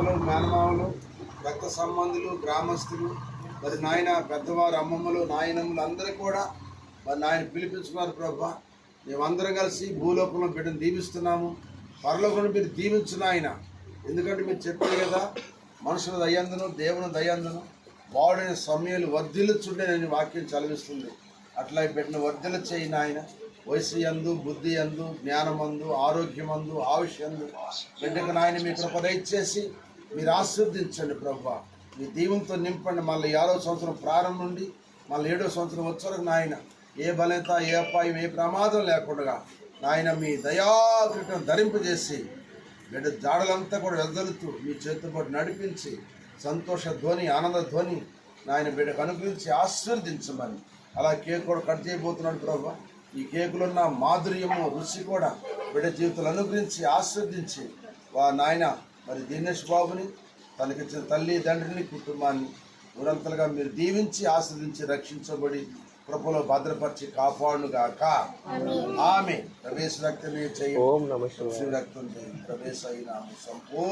అత్తలు, మేనమామలు, రక్త సంబంధులు, గ్రామస్తులు, మరి నాయన పెద్దవారు, అమ్మమ్మలు, నాయనమ్మలు అందరూ కూడా మరి నాయన పిలిపించుకున్నారు ప్రభా. మేమందరం కలిసి భూలోకంలో బిడ్డను దీవిస్తున్నాము. పరలోకంలో మీరు దీవించిన ఆయన, ఎందుకంటే మీరు చెప్పారు కదా, మనుషుల దయందును దేవుని దయందును వాడిన సమయాలు వర్ధిల్లుచుండేనని వాక్యం చదివిస్తుంది. అట్లా బిడ్డను వర్ధిల్ల చేయిన ఆయన వయసు యందు, బుద్ధి యందు, జ్ఞానమందు, ఆరోగ్యమందు, ఆయుష్యందు బిడ్డకు నాయన మీ కృప దయచేసి మీరు ఆశీర్వదించండి ప్రభా. మీ దీవులతో నింపండి. మళ్ళీ 6వ సంవత్సరం ప్రారంభం నుండి మళ్ళీ 7వ సంవత్సరం వచ్చరకు నాయన ఏ బలత, ఏ అపాయం, ఏ ప్రమాదం లేకుండా నాయన మీ దయాకృతం ధరింపజేసి బిడ్డ జాడలంతా కూడా వెదలుతూ మీ చేతితో నడిపించి సంతోష ధ్వని, ఆనంద ధ్వని నాయన బిడ్డకు అనుగ్రహించి ఆశీర్వదించమని. అలా కేక్ కూడా కట్ చేయబోతున్నాడు ప్రభా. ఈ కేకులో ఉన్న మాధుర్యము, రుచి కూడా బిడ్డ జీవితాలు అనుగ్రహించి ఆశీర్వదించి నాయన మరి దినేష్ బాబుని, తనకిచ్చిన తల్లి తండ్రిని, కుటుంబాన్ని ఊరంతలుగా మీరు దీవించి ఆశీర్వదించి రక్షించబడి కృపలో భద్రపరిచి కాపాడుగాక. ఆమె ప్రవేశ రక్తమే చేయి, రక్తం ప్రవేశ అయిన సంపూర్ణ